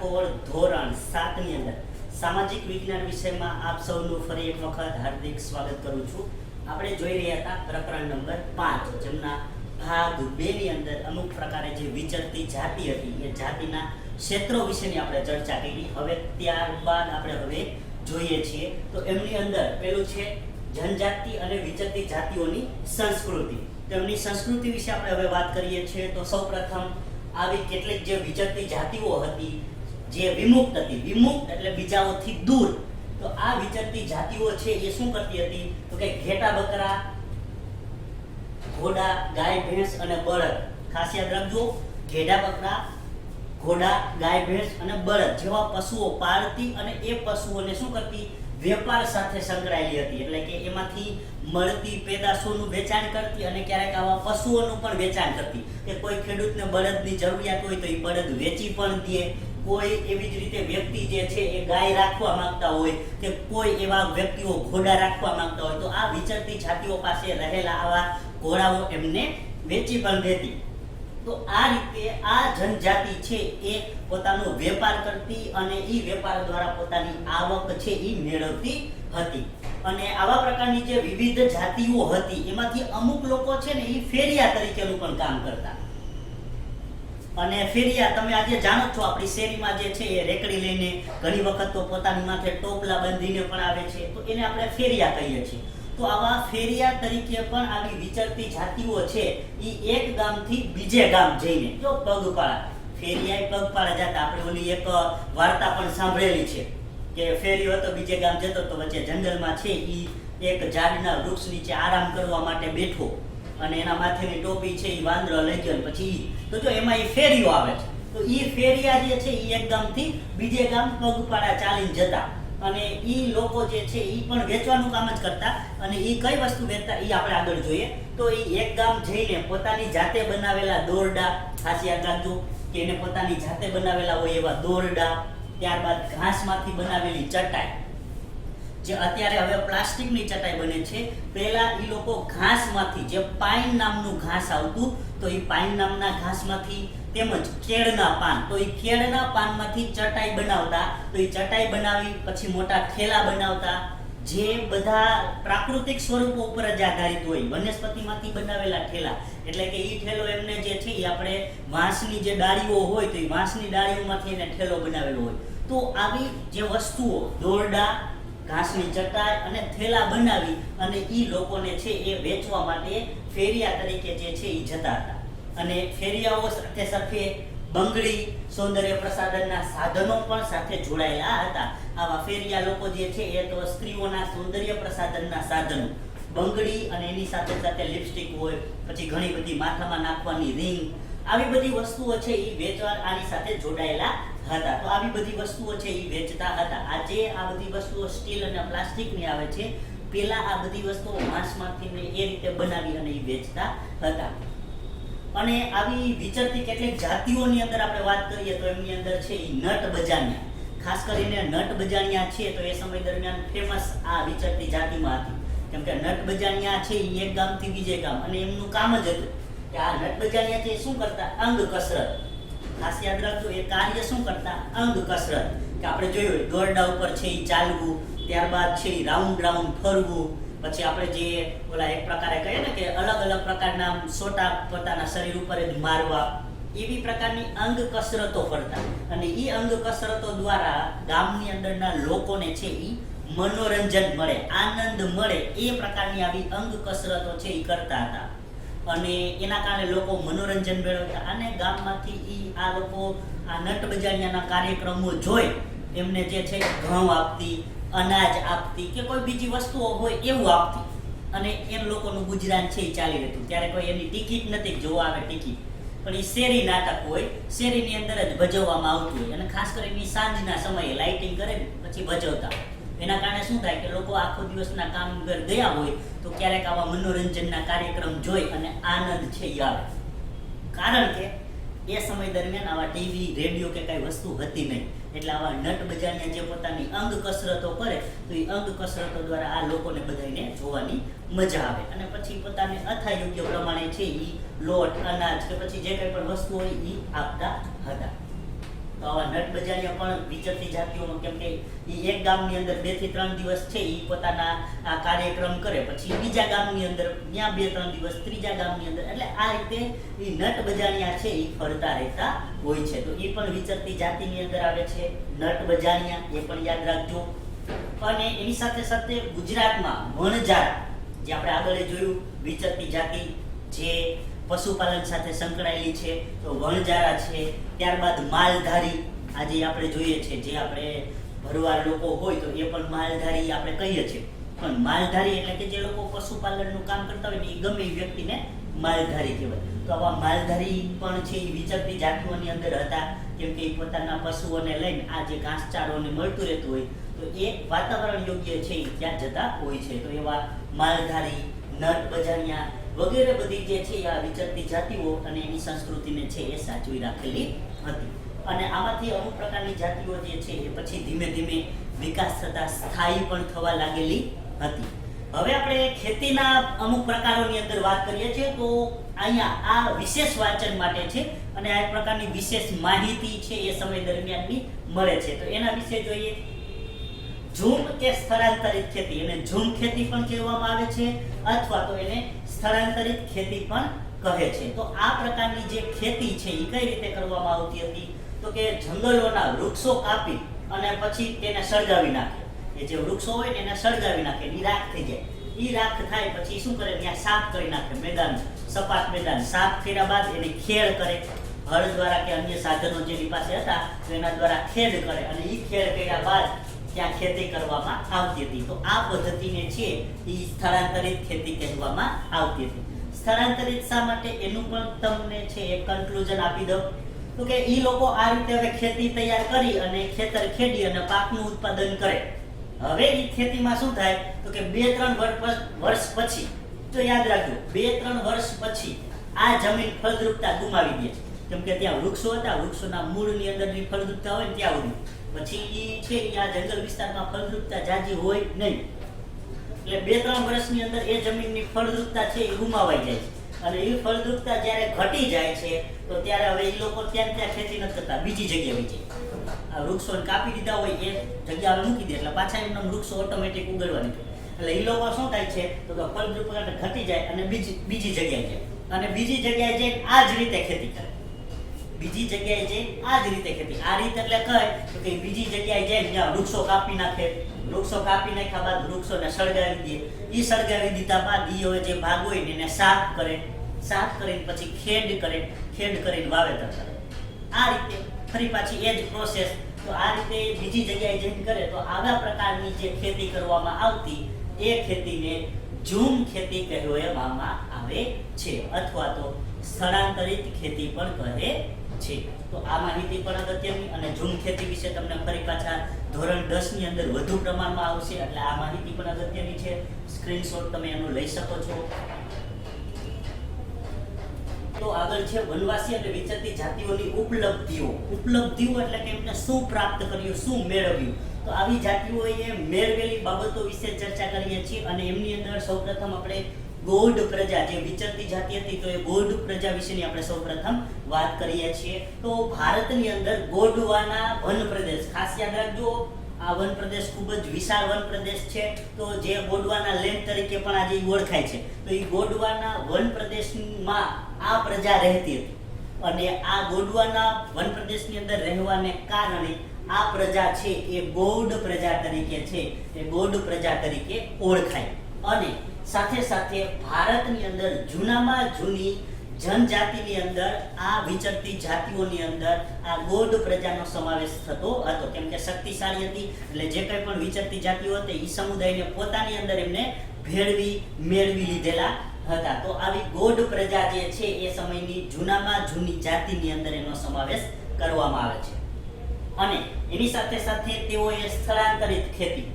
ઠાકોર ધોરણ 7 ની અંદર સામાજિક વિજ્ઞાન વિષયમાં આપ સૌનું ફરી એક વખત હાર્દિક સ્વાગત કરું છું। આપણે જોઈ રહ્યા હતા પ્રકરણ નંબર 5 જેમના ભાગ 2 ની અંદર અમુક પ્રકારે જે વિચરતી જાતિ હતી એ જાતિના ક્ષેત્રો વિશેની આપણે ચર્ચા કરી। હવે ત્યારબાદ આપણે જોઈએ છીએ તો એમની અંદર પેલું છે જનજાતિ અને વિચરતી જાતિઓની સંસ્કૃતિ। તેમની સંસ્કૃતિ વિશે આપણે હવે વાત કરીએ છીએ તો સૌપ્રથમ આવી કેટલીક જે વિચરતી જાતિઓ હતી જે વિમુક્ત હતી, વિમુક્ત એટલે બીજાઓથી દૂર। તો આ વિચરતી જાતિઓ છે એ શું કરતી હતી તો કે ઘેટા બકરા, ઘોડા, ગાય ભેંસ અને બળદ, ખાસ યાદ રાખજો ઘેડા બકરા, ઘોડા, ગાય ભેંસ અને બળદ જેવા પશુઓ પાળતી અને એ પશુઓને શું કરતી વેપાર સાથે સંકળાયેલી હતી। એટલે કે એમાંથી મળતી પેદાશોનું વેચાણ કરતી અને ક્યારેક આવા પશુઓનું પણ વેચાણ કરતી કે કોઈ ખેડૂતને બળદની જરૂરિયાત હોય તો એ બળદ વેચી પણ દે। કોઈ એવી જ રીતે વ્યક્તિ જે છે એ ગાય રાખવા માંગતા હોય કે કોઈ એવા વ્યક્તિઓ ઘોડા રાખવા માંગતા હોય તો આ વિચરતી જાતિઓ પાસે રહેલા આવા ઘોડાઓ એમને વેચી પણ દેતી। તો આ રીતે આ જનજાતિ છે એ પોતાનો વેપાર કરતી અને એ વેપાર દ્વારા પોતાની આવક છે એ મેળવતી હતી। અને આવા પ્રકારની જે વિવિધ જાતિઓ હતી એમાંથી અમુક લોકો છે ને એ ફેરિયા તરીકેનું પણ કામ કરતા। અને ફેરિયા તમે આજે જાણો છો આપણી શેરીમાં જે છે એ રેકડી લઈને ઘણી વખત તો પોતાની માથે ટોપલા બાંધીને પણ આવે છે તો એને આપણે ફેરિયા કહીએ છીએ। તો આવા ફેરિયા તરીકે પણ આવી વિચરતી જાતિઓ છે એ એક ગામથી બીજે ગામ જઈને જો પગપાળા, ફેરિયા પગપાળા જતા। આપણે ઓલી એક વાર્તા પણ સાંભળેલી છે કે ફેરિયો હતો બીજે ગામ જતો તો વચ્ચે જંગલમાં છે એ એક ઝાડના વૃક્ષ નીચે આરામ કરવા માટે બેઠો અને એના માથેની ટોપી છે એ વાંદરો લઈ ગયો પછી તો જો એમાં એ ફેરિયો આવે છે તો એ ફેરિયા જે છે એ એક ગામથી બીજે ગામ પગપાળા ચાલીને જતા અને એ લોકો જે છે એ પણ વેચવાનું કામ જ કરતા અને એ કઈ વસ્તુ વેચતા એ આપણે આગળ જોઈએ। તો એ એક ગામ જઈને પોતાની જાતે બનાવેલા દોરડા, ખાસ યાદ રાખજો કે એને પોતાની જાતે બનાવેલા હોય એવા દોરડા, ત્યારબાદ ઘાસમાંથી બનાવેલી ચટાઈ જે અત્યારે હવે પ્લાસ્ટિકની ચટાઈ બને છે, પહેલા એ લોકો ઘાસમાંથી જે પાઇન નામનું ઘાસ આવતું તો એ પાઇન નામના ઘાસમાંથી તેમજ કેળના પાન તો એ કેળના પાનમાંથી ચટાઈ બનાવતા। તો એ ચટાઈ બનાવી પછી મોટા ઠેલા બનાવતા જે બધા પ્રાકૃતિક સ્વરૂપો ઉપર જ આધારિત હોય, વનસ્પતિમાંથી બનાવેલા ઠેલા। એટલે કે એ ઠેલો એમને જે છે એ આપણે વાંસની જે ડાળીઓ હોય તો એ વાંસની ડાળીઓમાંથી એને ઠેલો બનાવેલો હોય। તો આવી જે વસ્તુઓ દોરડા, ઘાસની ચટાઈ અને થેલા બનાવી અને એ લોકોને છે એ વેચવા માટે ફેરિયા તરીકે જે છે એ જતા હતા। અને ફેરિયાઓ સાથે સાથે બંગડી, સૌંદર્ય પ્રસાધનના સાધનો પણ સાથે જોડાયેલા હતા। આવા ફેરિયા લોકો જે છે એ તો સ્ત્રીઓના સૌંદર્ય પ્રસાધનના સાધનો, બંગડી અને એની સાથે સાથે લિપસ્ટિક હોય, પછી ઘણી બધી માથામાં નાખવાની રિંગ, આવી બધી વસ્તુઓ છે એ વેચવા આની સાથે જોડાયેલા હતા। તો આવી બધી વસ્તુઓ છે એ વેચતા હતા। આજે આ બધી વસ્તુઓ સ્ટીલ અને પ્લાસ્ટિકની આવે છે, પેલા આ બધી વસ્તુઓ માંસમાંથી એ રીતે બનાવી અને એ વેચતા હતા। અને આવી વિચરતી કેટલીક જાતિઓની અંદર આપણે વાત કરીએ તો એમની અંદર છે એ નટ બજાણિયા, ખાસ કરીને નટ બજાણિયા છે તો એ સમય દરમિયાન ફેમસ આ વિચરતી જાતિમાં હતી કેમ કે નટ બજાણિયા છે એ એક ગામથી બીજે ગામ અને એમનું કામ જ હતું કે આ નટ બજાણિયા છે શું કરતા અંગ કસરત, ખાસ યાદ રાખજો એ કાર્ય શું કરતા અંગ કસરત કે આપણે જોયું દોરડા ઉપર છે એ ચાલવું, ત્યારબાદ છે એ રાઉન્ડ રાઉન્ડ ફરવું, પછી આપણે જે ઓલા એક પ્રકારે કહીએ ને કે અલગ અલગ પ્રકારના સોટા પોતાના શરીર ઉપર મારવા, એવી પ્રકારની અંગ કસરતો કરતા અને એ અંગ કસરતો દ્વારા ગામની અંદરના લોકોને છે એ મનોરંજન મળે, આનંદ મળે એ પ્રકારની આવી અંગ કસરતો છે એ કરતા હતા અને એના કારણે લોકો મનોરંજન મેળવતા અને ગામમાંથી આ લોકો આ નટ બજાણિયાના કાર્યક્રમો જોઈ એમને જે છે ઘઉં આપતી, અનાજ આપતી કે કોઈ બીજી વસ્તુઓ હોય એવું આપતી અને એ લોકોનું ગુજરાન છે એ ચાલી રહેતું। ત્યારે કોઈ એની ટિકિટ નથી, જોવા આવે ટિકિટ, પણ એ શેરી નાટક હોય, શેરીની અંદર જ ભજવવામાં આવતું હોય અને ખાસ કરીને સાંજના સમયે લાઇટિંગ કરે પછી ભજવતા। એના કારણે શું થાય કે લોકો આખો દિવસના કામ પર ગયા હોય તો ક્યારેક આવા મનોરંજનના કાર્યક્રમ જોઈ અને આનંદ છે એ આવે, કારણ કે એ સમય દરમિયાન આવા ટીવી, રેડિયો કે કઈ વસ્તુ હતી નહીં એટલે આવા નટ બજાણિયા જે પોતાની અંગ કસરતો કરે તો એ અંગ કસરતો દ્વારા આ લોકોને બધાને જોવાની મજા આવે અને પછી પોતાને અથાયોગ્ય પ્રમાણે છે એ લોટ, અનાજ કે પછી જે કંઈ પણ વસ્તુ હોય એ આપતા હતા। તો આવા નટ બજારિયા પણ વિચરતી જાતિઓમાં, કેમ કે એ એક ગામની અંદર 2 થી 3 દિવસ છે એ પોતાના આ કાર્યક્રમ કરે, પછી બીજા ગામની અંદર ત્યાં 2-3 દિવસ, ત્રીજા ગામની અંદર, એટલે આ રીતે એ નટ બજારિયા છે એ ફરતા રહેતા હોય છે. તો એ પણ વિચરતી જાતિની અંદર આવે છે નટ બજારિયા, એ પણ યાદ રાખજો. અને એની સાથે સાથે ગુજરાતમાં વણજારા, જે આપણે આગળ જોયું વિચરતી જાતિ જે પશુપાલન સાથે સંકળાયેલી છે, તો વણજારા છે. ત્યારબાદ માલધારી, આજે આપણે જોઈએ છે જે આપણે ભરવાડ લોકો હોય તો એ પણ માલધારી આપણે કહીએ છીએ, પણ માલધારી એટલે કે જે લોકો પશુપાલનનું કામ કરતા હોય ને એ ગમે એ વ્યક્તિને માલધારી કહેવાય. તો આવા માલધારી પણ છે એ વિચરતી જાતિઓની અંદર હતા, કેમ કે એ પોતાના પશુઓને લઈને આ જે ઘાસચારોને મળતું રહેતું હોય તો એ વાતાવરણ યોગ્ય છે એ ત્યાં જતા હોય છે. તો એવા માલધારી, નટ બજારિયા વગેરે બધી જે છે આ વિચરતી જાતિઓ અને એની સંસ્કૃતિને છે એ સાચવી રાખેલી હતી. અને આમાંથી અમુક પ્રકારની જાતિઓ જે છે એ પછી ધીમે ધીમે વિકાસ થતા સ્થાયી પણ થવા લાગેલી હતી. હવે આપણે ખેતીના અમુક પ્રકારોની અંદર વાત કરીએ છીએ, તો અહીંયા આ વિશેષ વાંચન માટે છે અને આ પ્રકારની વિશેષ માહિતી છે એ સમય દરમિયાનની મળે છે. તો એના વિશે જોઈએ. ઝૂમ કે સ્થળાંતરિત ખેતી, એને ઝૂમ ખેતી પણ કહેવામાં આવે છે અથવા તો એને સ્થળાંતરિત ખેતી પણ કહે છે. તો આ પ્રકારની જે ખેતી છે એ કઈ રીતે કરવામાં આવતી હતી? તો કે જંગલોના વૃક્ષો કાપી અને પછી તેને સળગાવી નાખે. એ જે વૃક્ષો હોય ને એને સળગાવી નાખે, એ રાખ થઈ જાય. એ રાખ થાય પછી શું કરે, ત્યાં સાફ કરી નાખે મેદાન, સપાટ મેદાન સાફ કર્યા બાદ એને ખેડ કરે, હળ દ્વારા કે અન્ય સાધનો જેની પાસે હતા તો એના દ્વારા ખેડ કરે, અને એ ખેડ કર્યા બાદ ત્યાં ખેતી કરવામાં આવતી હતી. તો આ પદ્ધતિને છે એ સ્થળાંતરિત ખેતી કહેવામાં આવતી હતી. સ્થળાંતરિત શા માટે એનું પણ તમને છે એક કન્ક્લુઝન આપી દઉં. તો કે ઈ લોકો આ રીતે હવે ખેતી તૈયાર કરી અને ખેતર ખેડી અને પાકનું ઉત્પાદન કરે. હવે ઈ ખેતીમાં શું થાય તો કે 2-3 વર્ષ પછી, તો યાદ રાખજો 2-3 વર્ષ પછી આ જમીન ફળદ્રુપતા ગુમાવી દે, કેમ કે ત્યાં વૃક્ષો હતા, વૃક્ષોના મૂળની અંદરની ફળદ્રુપતા હોય ને ત્યાં સુધી પછી ઈ છે આ જંગલ વિસ્તારમાં ફળદ્રુપતા જાજી હોય નહીં, એટલે 2-3 વર્ષની અંદર એ જમીનની ફળદ્રુપતા છે એ ગુમાવાઈ જાય છે. અને એ ફળદ્રુપતા જ્યારે ઘટી જાય છે તો ત્યારે હવે એ લોકો ત્યાં ખેતી નથી કરતા, બીજી જગ્યાએ વહી જાય. આ વૃક્ષોને કાપી દીધા હોય એ જગ્યા હવે મૂકી દે એટલે પાછા એમના વૃક્ષો ઓટોમેટિક ઉગડવાની છે. એટલે એ લોકો શું થાય છે તો કે ફળદ્રુપતા ઘટી જાય અને બીજી જગ્યાએ જાય, અને બીજી જગ્યાએ જઈને આ જ રીતે ખેતી કરે. બીજી જગ્યાએ જઈને આ જ રીતે ખેતી, આ રીતે એટલે કહે તો કે બીજી જગ્યાએ જઈને જ્યાં વૃક્ષો કાપી નાખે, વૃક્ષો કાપી નાખ્યા બાદ વૃક્ષોને સળગાવી દે. એ સળગાવી દીધા બાદ એ હવે જે ભાગ હોય ને એને સાફ કરે, સાફ કરીને પછી ખેડ કરે, ખેડ કરીને વાવેતર કરે. આ રીતે ફરી પાછી એ જ પ્રોસેસ. તો આ રીતે બીજી જગ્યાએ જઈને કરે તો આવા પ્રકારની જે ખેતી કરવામાં આવતી એ ખેતીને ઝૂમ ખેતી કહેવામાં આવે છે અથવા તો સ્થળાંતરિત ખેતી પણ કહે છે. તો આ માહિતી પણ અગત્યની, અને ઝૂમ ખેતી વિશે તમને ફરી પાછા ધોરણ 10 ની અંદર વધુ પ્રમાણમાં આવશે, એટલે આ માહિતી પણ અગત્યની છે. સ્ક્રીનશોટ તમે એનું લઈ શકો છો. તો આગળ છે વનવાસી અને વિચરતી જાતિઓની ઉપલબ્ધિઓ. ઉપલબ્ધિઓ એટલે કે એમને શું પ્રાપ્ત કર્યું, શું મેળવ્યું. તો આવી જાતિઓએ મેળવેલી બાબતો વિશે ચર્ચા કરીએ છીએ, અને એમની અંદર સૌપ્રથમ આપણે ગોંડ પ્રજા, જે વિચરતી જાતિ હતી તો એ ગોંડ પ્રજા વિશેની આપણે સૌપ્રથમ વાત કરીએ છીએ. તો ભારતની અંદર ગોંડવાના વન પ્રદેશ, ખાસ યાદ રાખજો આ વન પ્રદેશ ખૂબ જ વિશાળ વન પ્રદેશ છે. તો જે ગોંડવાના લેન્ડ તરીકે પણ આજે ઓળખાય છે. તો એ ગોંડવાના વન પ્રદેશમાં આ પ્રજા રહેતી હતી, અને આ ગોંડવાના વન પ્રદેશની અંદર રહેવાને કારણે આ પ્રજા છે એ ગોંડ પ્રજા તરીકે છે એ ગોંડ પ્રજા તરીકે ઓળખાય. અને સાથે સાથે ભારતની અંદર જૂનામાં જૂની જનજાતિની અંદર આ વિચરતી જાતિઓની અંદર આ ગોંડ પ્રજાનો સમાવેશ થતો હતો, કેમ કે શક્તિશાળી હતી. એટલે જે કંઈ પણ વિચરતી જાતિઓ હતી એ સમુદાયને પોતાની અંદર એમને મેળવી લીધેલા હતા. તો આવી ગોંડ પ્રજા જે છે એ સમયની જૂનામાં જૂની જાતિની અંદર એનો સમાવેશ કરવામાં આવે છે. અને એની સાથે સાથે તેઓએ સ્થળાંતરિત ખેતી,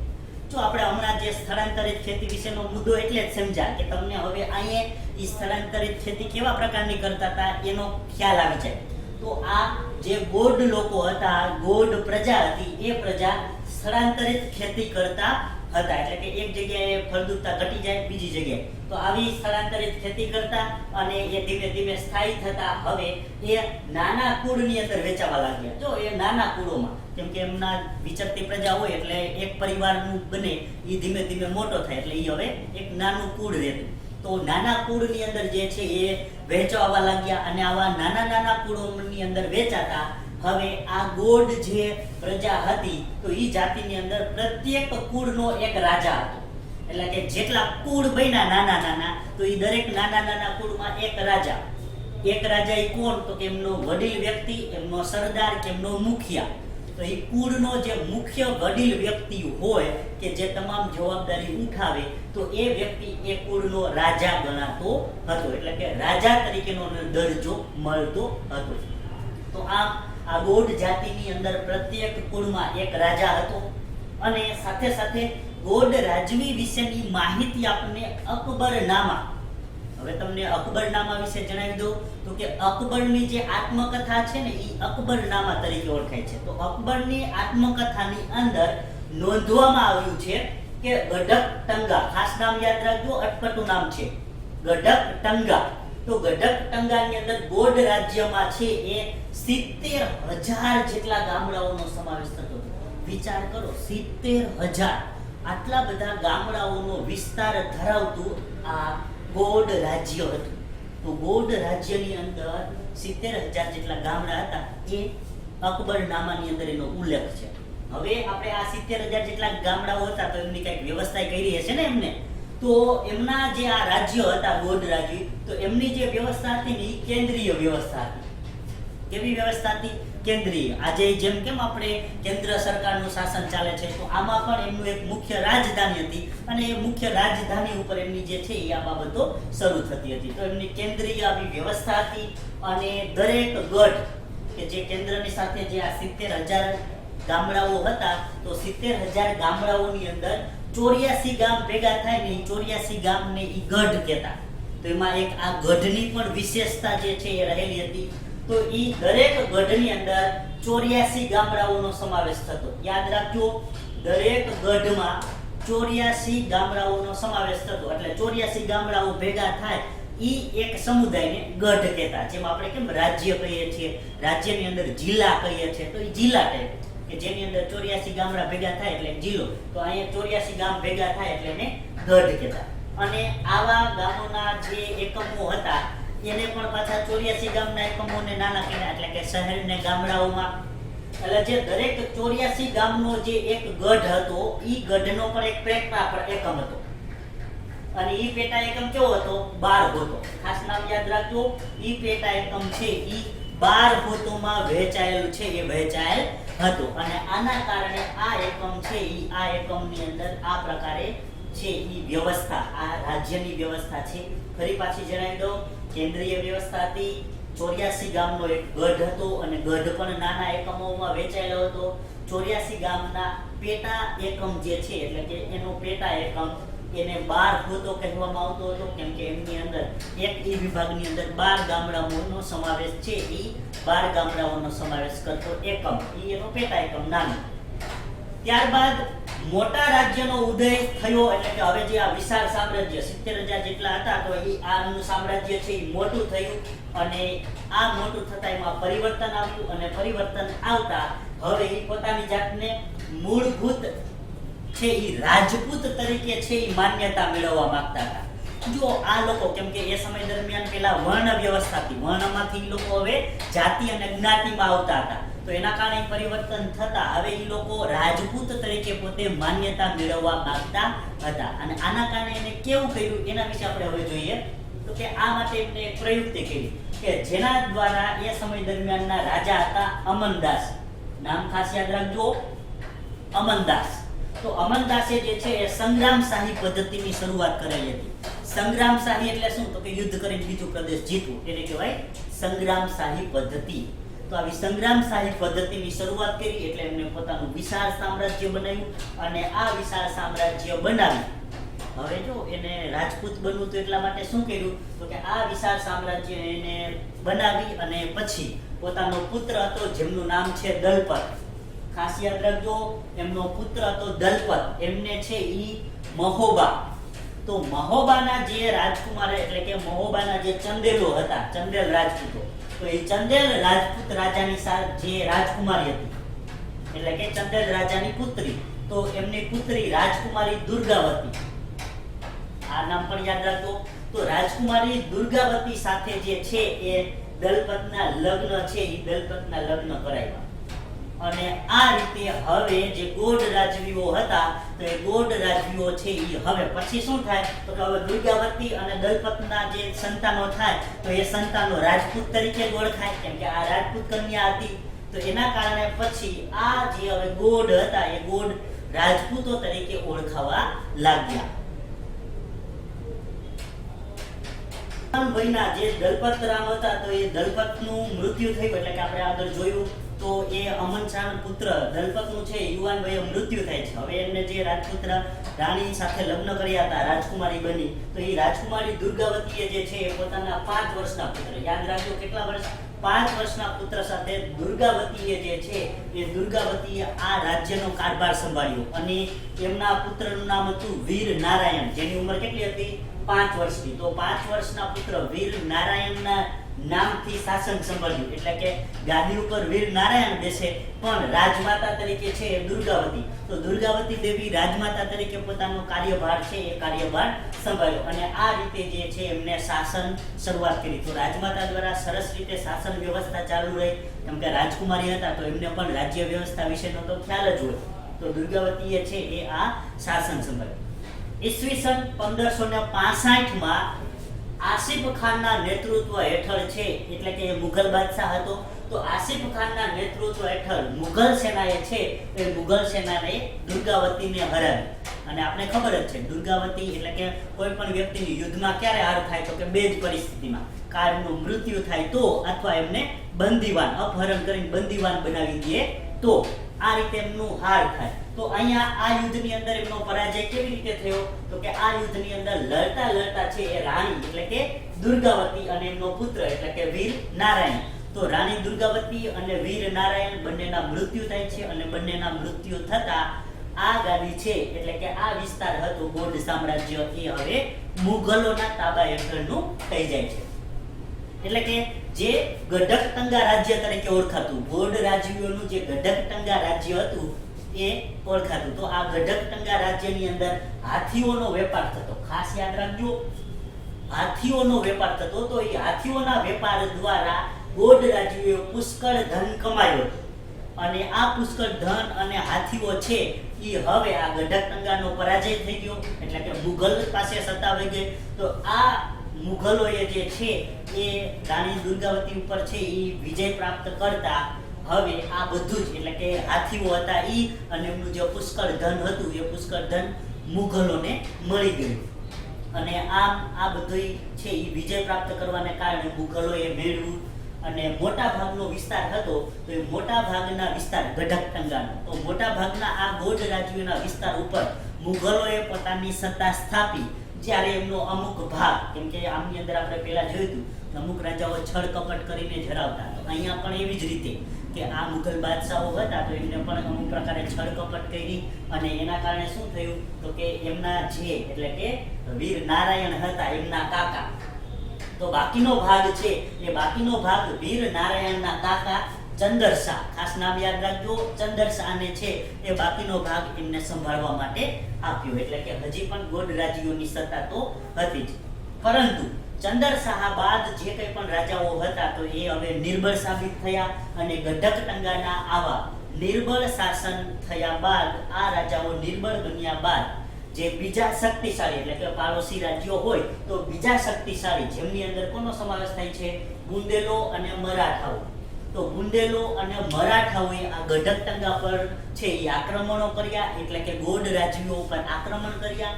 જો આપણે હમણાં જે સ્થળાંતરિત ખેતી વિશેનો મુદ્દો એટલે જ સમજ્યા કે તમને હવે અહીંયા એ સ્થળાંતરિત ખેતી કેવા પ્રકારની કરતા હતા એનો ખ્યાલ આવી જાય. તો આ જે ગોંડ લોકો હતા, ગોંડ પ્રજા હતી, એ પ્રજા સ્થળાંતરિત ખેતી કરતા હતા, એટલે કે એક જગ્યાએ ફળદ્રુપતા ઘટી જાય બીજી જગ્યાએ, તો આવી સ્થળાંતરિત ખેતી કરતા અને એ ધીમે ધીમે સ્થાયી થતા હવે એ નાના કુળની અંદર વેચાવા લાગ્યા. જો એ નાના કુળોમાં, કેમ કે એમના વિચરતી પ્રજા હોય એટલે એક પરિવારનું બને એ ધીમે ધીમે મોટો થાય એટલે એ હવે એક નાનું કુળ રહેતું. તો નાના કુળની અંદર જે છે એ વહેંચવા લાગ્યા અને આવા નાના નાના કુળોની અંદર વેચાતા હવે આ ગોંડ જે પ્રજા હતી તો એ જાતિની અંદર પ્રત્યેક કુળનો એક રાજા હતો. એટલે કે જેટલા કુળ બન્યા નાના નાના તો એ દરેક નાના નાના કુળમાં એક રાજા. એક રાજા એ કોણ? તો કે એમનો વડીલ વ્યક્તિ, એમનો સરદાર કે એમનો મુખિયા. તો એ કુળનો જે મુખ્ય વડીલ વ્યક્તિ હોય કે જે તમામ જવાબદારી ઉઠાવે તો એ વ્યક્તિ એ કુળનો રાજા ગણાતો હતો. એટલે કે રાજા તરીકેનો દરજ્જો મળતો હતો. તો આ ગોંડ જાતિની અંદર પ્રત્યેક કુળમાં એક રાજા હતો. અને સાથે સાથે ગોંડ રાજવી વિશેની માહિતી આપણને અકબરનામા, હવે તમને અકબરનામા વિશે જણાવી દઉં તો કે અકબરની જે આત્મકથા છે ને એ અકબરનામા તરીકે ઓળખાય છે. તો અકબરની આત્મકથાની અંદર નોંધવામાં આવ્યું છે કે ગઢક ટંગા, ખાસ નામ યાદ રાખજો, અટપટું નામ છે ગઢક ટંગા. તો ગઢક ટંગાની અંદર ગોંડ રાજ્યમાં છે એ 70,000 જેટલા ગામડાઓનો સમાવેશ થતો હતો. વિચાર કરો, 70,000 આટલા બધા ગામડાઓનો વિસ્તાર ધરાવતું આ ગોંડ રાજ્ય હતું. તો ગોંડ રાજ્યની અંદર 70,000 જેટલા ગામડા હતા એ અકબરનામાની અંદર એનો ઉલ્લેખ છે. હવે આપણે આ 70,000 જેટલા ગામડાઓ હતા તો એમની કઈક વ્યવસ્થા કરી હશે ને એમને. તો એમના જે આ રાજ્યો હતા ગોંડ રાજ્ય, તો એમની જે વ્યવસ્થા હતી ને એ કેન્દ્રીય વ્યવસ્થા હતી. કેવી વ્યવસ્થા હતી? કેન્દ્રીય. આજે જેમ કેમ આપણે કેન્દ્ર સરકારનું શાસન ચાલે છે તો આમાં પણ એમનું એક મુખ્ય રાજધાની હતી અને એ મુખ્ય રાજધાની ઉપર એમની જે છે એ આ બાબતો શરૂ થતી હતી. તો એમની કેન્દ્રીય આવી વ્યવસ્થા હતી અને દરેક ગઢ કે જે કેન્દ્રની સાથે જે આ 70,000 ગામડાઓ હતા તો 70,000 ગામડાઓની અંદર 84 ગામ ભેગા થાય ને 84 ગામને ઈ ગઢ કહેતા. તો એમાં એક આ ગઢની પણ વિશેષતા જે છે એ રહેલી હતી. તો ઈ દરેક ગઢની અંદર 84 ગામડાઓનો સમાવેશ થતો. યાદ રાખજો, દરેક ગઢમાં 84 ગામડાઓનો સમાવેશ થતો. એટલે 84 ગામડાઓ ભેગા થાય ઈ એક સમુદાયને ગઢ કહેતા. જેમ આપણે કેમ રાજ્ય કહીએ છીએ, રાજ્યની અંદર જિલ્લા કહીએ છીએ, તો ઈ જિલ્લા ટાઈપ કે જેની અંદર 84 ગામડા ભેગા થાય એટલે જિલ્લો. તો અહીંયા 84 ગામ ભેગા થાય એટલે એને ગઢ કહેતા. અને આવા ગામોના જે એકમો હતા એને પણ પાછા 84 ગામના એકમોને નાના કહેવાય. એટલે કે શહેર ને ગામડાઓમાં એટલે જે દરેક 84 ગામનો જે એક ગઢ હતો ઈ ગઢનો પણ એક પેટા એકમ હતો. અને ઈ પેટા એકમ કેવો હતો? 12 હોતો. ખાસ નામ યાદ રાખજો, ઈ પેટા એકમ છે ઈ 12 હોતોમાં વહેંચાયેલું છે, એ વહેંચાયેલ હતો. અને આના કારણે આ એકમ છે ઈ આ એકમની અંદર આ પ્રકારે છે ઈ વ્યવસ્થા, આ રાજ્યની વ્યવસ્થા છે. ફરી પાછી જણાવી દઉં, કેન્દ્રીય વ્યવસ્થા હતી, 84 ગામનો એક ગઢ હતો અને ગઢ પણ નાના એકમોમાં વહેંચાયેલો હતો. 84 ગામના પેટા એકમ જે છે એટલે કે એનો પેટા એકમ એને 12 હોતો કહેવામાં આવતો હતો, કેમ કે એમની અંદર એક ઈ વિભાગની અંદર 12 ગામડાઓનો સમાવેશ છે. ઈ 12 ગામડાઓનો સમાવેશ કરતો એકમ, ઈ એનો પેટા એકમ નાનો. ત્યારબાદ મોટા રાજ્યનો ઉદય થયો. એટલે કે હવે જે આ વિશાળ સામ્રાજ્ય 70,000 જેટલા હતા તો આનું સામ્રાજ્ય છે એ મોટું થયું. અને આ મોટું થતા એમાં પરિવર્તન આવ્યું અને પરિવર્તન આવતા હવે એ પોતાની જાતને મૂળભૂત છે એ રાજપૂત તરીકે છે એ માન્યતા મેળવવા માંગતા હતા. જો આ લોકો, કેમ કે એ સમય દરમિયાન પેલા વર્ણ વ્યવસ્થા હતી, વર્ણમાંથી લોકો હવે જાતિ અને જ્ઞાતિમાં આવતા હતા. તો એના કારણે પરિવર્તન થતા હવે એ લોકો રાજપૂત તરીકે પોતે માન્યતા મેળવવા માંગતા હતા. અને આના કારણે એને કેવું કર્યું એના વિશે આપણે હવે જોઈએ. તો કે આ માટે એમને એક પ્રયુક્તિ કરી કે જેના દ્વારા એ સમય દરમિયાનના રાજા હતા અમનદાસ. નામ ખાસ યાદ રાખજો, અમનદાસ. તો અમનદાસે જે છે એ સંગ્રામશાહી પદ્ધતિની શરૂઆત કરેલી હતી. સંગ્રામશાહી એટલે શું? તો કે યુદ્ધ કરીને બીજો પ્રદેશ જીતવું, એને કહેવાય સંગ્રામશાહી પદ્ધતિ. તો આવી સંગ્રામશાહી પદ્ધતિની શરૂઆત કરી એટલે એમને પોતાનું વિશાળ સામ્રાજ્ય બનાવ્યું. અને આ વિશાળ સામ્રાજ્ય બનાવી હવે જો એને રાજપૂત બનવું તો એટલા માટે શું કર્યું? તો કે આ વિશાળ સામ્રાજ્ય એને બનાવી અને પછી પોતાનો પુત્ર હતો જેમનું નામ છે દલપત. ખાસ યાદ રાખજો, એમનો પુત્ર હતો દલપત, એમને છે ઈ મહોબા. તો મહોબાના જે રાજકુમાર એટલે કે મહોબાના જે ચંદેલો હતા, ચંદેલ રાજપૂતો, તો એ ચંદેલ રાજપૂત રાજાની જે રાજકુમારી હતી એટલે કે ચંદેલ રાજાની પુત્રી, તો એમની પુત્રી રાજકુમારી દુર્ગાવતી, આ નામ પણ યાદ રાખજો. તો રાજકુમારી દુર્ગાવતી સાથે જે છે એ દલપતના લગ્ન છે એ દલપતના લગ્ન કરાવ્યા. અને આ રીતે હવે જે ગોંડ રાજવીઓ હતા તો એ ગોંડ રાજવીઓ છે એ હવે પછી શું થાય તો કે હવે દુર્ગાવતી અને દલપતના જે સંતાનો થાય તો એ સંતાનો રાજપૂત તરીકે ઓળખાય, કેમ કે આ રાજપૂત કન્યા હતી. તો એના કારણે પછી આ જે હવે ગોંડ હતા એ ગોંડ રાજપૂતો તરીકે ઓળખાવા લાગ્યા. ભાઈના જે દલપત રામ હતા તો એ દલપતનું મૃત્યુ થયું, એટલે કે આપણે આગળ જોયું તો એ અમનસાણ પુત્ર દલપતનું છે યુવાન વયે મૃત્યુ થાય છે. હવે એમને જે રાજપુત્ર રાણી સાથે લગ્ન કર્યા હતા, રાજકુમારી બની, તો એ રાજકુમારી દુર્ગાવતીએ જે છે એ પોતાના 5 વર્ષના પુત્ર, યાદ રાખજો કેટલા વર્ષ, 5 વર્ષના પુત્ર સાથે દુર્ગાવતીએ જે છે એ દુર્ગાવતીએ આ રાજ્યનો કારભાર સંભાળ્યો. અને એમના પુત્રનું નામ હતું વીર નારાયણ, જેની ઉંમર કેટલી હતી, 5 વર્ષની. તો 5 વર્ષના પુત્ર વીર નારાયણના નામથી શાસન સંભાળ્યું, એટલે કે ગાદી ઉપર વીર નારાયણ બેસે પણ રાજમાતા તરીકે છે એ દુર્ગાવતી. તો દુર્ગાવતી દેવી રાજમાતા તરીકે પોતાનો કાર્યભાર છે એ કાર્યભાર સંભાળ્યો. અને આ રીતે જે છે એમને શાસન શરૂઆત કરી. તો રાજમાતા દ્વારા સરસ રીતે શાસન વ્યવસ્થા ચાલુ રહી, કેમ કે રાજકુમારી હતા તો એમને પણ રાજ્ય વ્યવસ્થા વિશેનો તો ખ્યાલ જ હોય. તો દુર્ગાવતીએ છે એ આ શાસન સંભાળ્યું. ઈસવીસન 1565 આસિફ ખાનના નેતૃત્વ હેઠળ છે, એટલે કે મુઘલ બાદશાહ હતો, તો આસિફ ખાનના નેતૃત્વ હેઠળ મુઘલ સેનાએ છે એ મુઘલ સેનાને દુર્ગાવતીને હરાવી. અને આપણે ખબર જ છે દુર્ગાવતી એટલે કે કોઈ પણ વ્યક્તિની યુદ્ધમાં ક્યારે હાર થાય તો કે બે જ પરિસ્થિતિમાં, કાં એમનું મૃત્યુ થાય તો અથવા એમને બંદીવાન અપહરણ કરીને બંદીવાન બનાવી દે તો, આ રીતે એમનું હાર થાય. તો અહીંયા આ યુદ્ધની અંદર એમનો પરાજય કેવી રીતે થયો તો કે આ યુદ્ધની અંદર લડતા લડતા છે એ રાણી એટલે કે દુર્ગાવતી અને એમનો પુત્ર એટલે કે વીર નારાયણ, તો રાણી દુર્ગાવતી અને વીર નારાયણ બંનેના મૃત્યુ થાય છે. અને બંનેના મૃત્યુ થતા આ ગાદી છે એટલે કે આ વિસ્તાર હતો ગોંડ સામ્રાજ્ય એ હવે મુઘલોના તાબા હેઠળનું થઈ જાય છે. એટલે કે જે ગઢકટંગા રાજ્ય તરીકે ઓળખાતું, ગોંડ રાજવીઓનું જે ગઢકટંગા રાજ્ય હતું એ ઓળખાતું. તો આ ગઢકટંગા રાજ્યની અંદર હાથીઓનો વેપાર થતો, ખાસ યાદ રાખજો, હાથીઓનો વેપાર થતો. તો એ હાથીઓના વેપાર દ્વારા ગોંડ રાજવીઓએ પુષ્કળ ધન કમાયો. અને આ પુષ્કળ ધન અને હાથીઓ છે એ હવે આ ગઢકટંગાનો પરાજય થઈ ગયો, એટલે કે મુઘલ પાસે સત્તા આવી ગઈ. તો આ મુઘલોએ જે છે એ રાણી દુર્ગાવતી ઉપર છે એ વિજય પ્રાપ્ત કરતા હવે આ બધું જ એટલે કે હાથીઓ હતા ઈ અને એમનું જે પુષ્કળ ધન હતું એ પુષ્કળ ધન મુઘલોને મળી ગયું. અને આ બધું છે એ વિજય પ્રાપ્ત કરવાને કારણે મુઘલોએ મેળવ્યું. અને મોટા ભાગનો વિસ્તાર હતો તો એ મોટા ભાગના વિસ્તાર ગઢકટંગાનો, તો મોટા ભાગના આ ગોંડ રાજ્યોના વિસ્તાર ઉપર મુઘલોએ પોતાની સત્તા સ્થાપી. જ્યારે એમનો અમુક ભાગ, કેમ કે આમની અંદર આપણે પહેલા જોયું હતું અમુક રાજાઓ છળ કપટ કરીને જરાવતા, તો અહીંયા પણ એવી જ રીતે કે આ મુઘલ બાદશાહો હતા તો એમને પણ અમુક પ્રકારે છળ કપટ કરી. અને એના કારણે શું થયું તો કે એમના જે એટલે કે વીર નારાયણ હતા એમના કાકા, તો બાકીનો ભાગ છે એ બાકીનો ભાગ વીર નારાયણના કાકા ચંદરશાહ, ખાસ નામ યાદ રાખજો, ચંદરશાહને છે એ બાકીનો ભાગ એમને સંભાળવા માટે આપ્યો. એટલે કે હજી પણ ગોંડ રાજ્યોની સત્તા તો હતી જ, પરંતુ ચંદરશાહ બાદ જે કંઈ પણ રાજાઓ હતા તો એ હવે નિર્બળ સાબિત થયા. અને ગઢકટંગાના આવા નિર્બળ શાસન થયા બાદ આ રાજાઓ નિર્બળ બન્યા બાદ જે બીજા શક્તિશાળી એટલે કે પાડોશી રાજ્યો હોય તો બીજા શક્તિશાળી જેમની અંદર કોનો સમાવેશ થાય છે, બુંદેલો અને મરાઠાઓ. તો બુંદેલો અને મરાઠાઓએ આ ગઢકટંગા પર છે એ આક્રમણો કર્યા, એટલે કે ગોંડ રાજવીઓ ઉપર આક્રમણ કર્યા.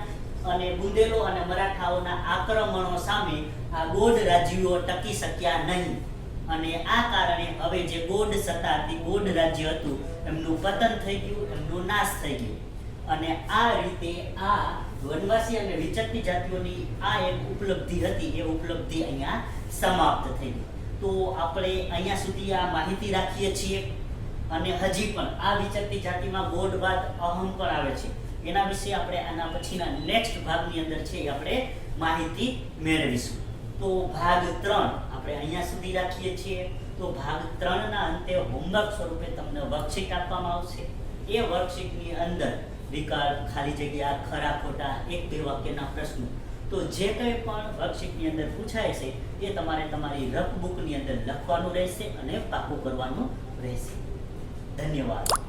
અને બુંદેલો અને મરાઠાઓના આક્રમણો સામે આ ગોંડ રાજવીઓ ટકી શક્યા નહીં. અને આ કારણે હવે જે ગોંડ સત્તા હતી, ગોંડ રાજ્ય હતું, એમનું પતન થઈ ગયું, એમનો નાશ થઈ ગયો. અને આ રીતે આ વનવાસી અને વિચરતી જાતિઓની આ એક ઉપલબ્ધિ હતી એ ઉપલબ્ધિ અહીંયા સમાપ્ત થઈ ગઈ. તો આપણે અહીંયા સુધી આ માહિતી રાખીએ છીએ. અને હજી પણ આ વિચરતી જાતિમાં ગોડ બાદ અહમ પણ આવે છે. એના વિશે આપણે આના પછીના નેક્સ્ટ ભાગની અંદર છે એ આપણે માહિતી મેળવીશું. તો ભાગ 3 આપણે અહીંયા સુધી રાખીએ છીએ. તો ભાગ 3 ના અંતે હોમવર્ક સ્વરૂપે તમને વર્કશીટ આપવામાં આવશે. એ વર્કશીટની અંદર વિકલ્પ, ખાલી જગ્યા, ખરા ખોટા, એક બે વાક્યના પ્રશ્નો, તો જે કંઈ પણ વર્કશીટની અંદર પૂછાય છે એ તમારે તમારી રફ બુકની અંદર લખવાનું રહેશે અને પાકું કરવાનું રહેશે. ધન્યવાદ.